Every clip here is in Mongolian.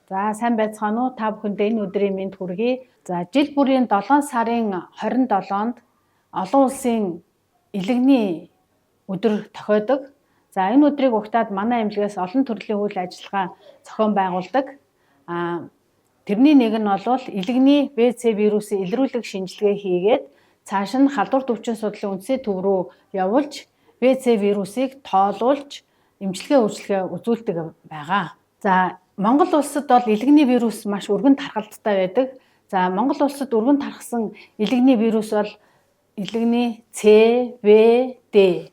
За сайн байцгаана уу? Та бүхэндээ энэ өдрийн мэнд хүргэе. За жил бүрийн 7 сарын 27-нд олон улсын элэгний өдөр тохиодог. За энэ өдрийг угтаад манай эмнэлгээс олон төрлийн үйл ажиллагаа зохион байгуулдаг. Тэрний нэг нь бол элэгний ВЦ вирусын илрүүлэг шинжилгээ хийгээд цааш нь халдвар төвчин судлалын үндэсний төв рүү явуулж ВЦ вирусыг тоолуулж эмчилгээ үйлчилгээ үзүүлдэг байгаа. За Монгол улсад бол элэгний вирус маш өргөн тархалттай байдаг. За Монгол улсад өргөн тархсан элэгний вирус бол элэгний С, В, Д,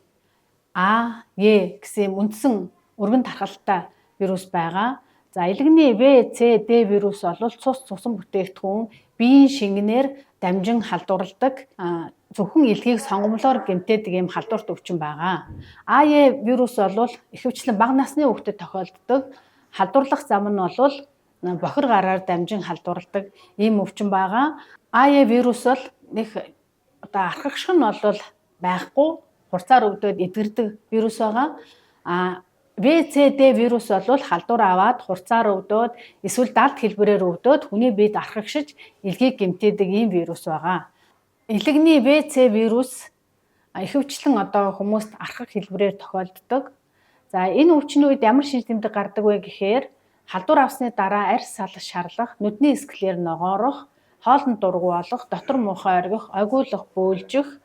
А, Е гэсэн үндсэн өргөн тархалтай вирус байгаа. За элэгний В, С, Д вирус бол цус цусан бүтээгдэхүүн биеийн шингэнээр дамжин халдварладаг зөвхөн элгийг сонгомлоор гэмтээдэг юм халдвар төвчин байгаа. А, Е вирус бол ихэвчлэн бага насны хүүхдэд тохиолддог. Халдварлах зам нь бол бохир гараар дамжин халдварладаг ийм өвчин байгаа. А, Е вирус бол нэг архагшиг нь бол байхгүй, хурцаар өвдөд эдгэрдэг вирус байгаа. В, С, Д вирус бол халдвар аваад хурцаар өвдөд эсвэл далд хэлбэрээр өвдөд хүний биед архагшиж элгийг гэмтээдэг ийм вирус байгаа. Элэгний В, С вирус ихэвчлэн хүмүүст архаг хэлбэрээр тохиолддог. За энэ өвчний үед ямар шинж тэмдэг гардаг вэ гэхээр халдвар авсны дараа арьс салах шарлах, нүдний эсгэлээр ногоорох, хоолнд дургу болох, дотор муухай оргих, огиулах, бөөлжих,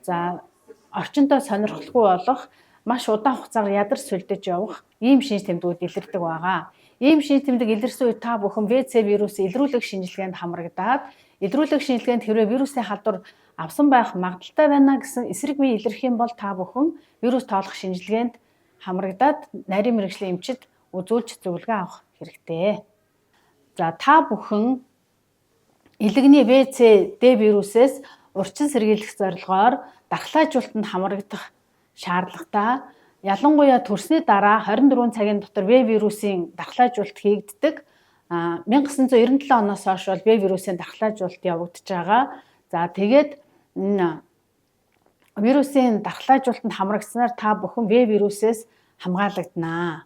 за орчинтой сонирхолгүй болох, маш удаан хугацаагаар ядар сүлдэж явах ийм шинж тэмдгүүд илэрдэг байгаа. Ийм шинж тэмдэг илэрсэн үед та бүхэн ВЦ вирусын илрүүлэг шинжилгээнд хамрагдаад илрүүлэг шинжилгээнд хэрвээ вирусын халдвар авсан байх магадaltaй байна гэсэн эсрэг бие илэрх юм бол та бүхэн вирус тоолох шинжилгээнд хамрагдаад нарийн мэргэжлийн эмчид үзүүлж зөвлөгөө авах хэрэгтэй. За та бүхэн элэгний ВЦ Д вирусээс урьдчилан сэргийлэх зорилгоор дархлаажуулалтанд хамрагдах шаардлагатай. Ялангуяа төрсний дараа 24 цагийн дотор В вирусын дархлаажуулалт хийгддэг. 1997 оноос хойш бол В вирусын дархлаажуулалт явагдаж байгаа. За тэгээд энэ вирусын дархлаажуулалтанд хамрагдсанаар та бүхэн В вирусээс хамгаалагдана.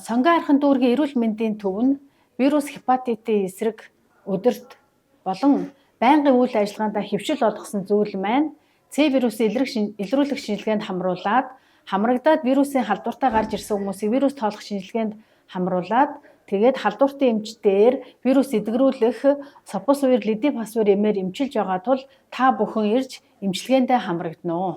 Сонгон архын дүүргийн эрүүл мэндийн төв нь вирус хепатитын эсрэг өдөрт болон байнгын үйл ажиллагаанд хэвшил олгосон зүйл маань С вирусын илрүүлэх шинжилгээнд хамрагдаад вирусын халдвартай гарч ирсэн хүмүүсийг вирус тоолох шинжилгээнд хамруулад тэгээд халдвартын эмчтээр вирус эдгэрүүлэх сопосвир, лидипасвир эмээр эмчилж байгаа тул та бүхэн ирж эмчилгээндээ хамрагдана уу.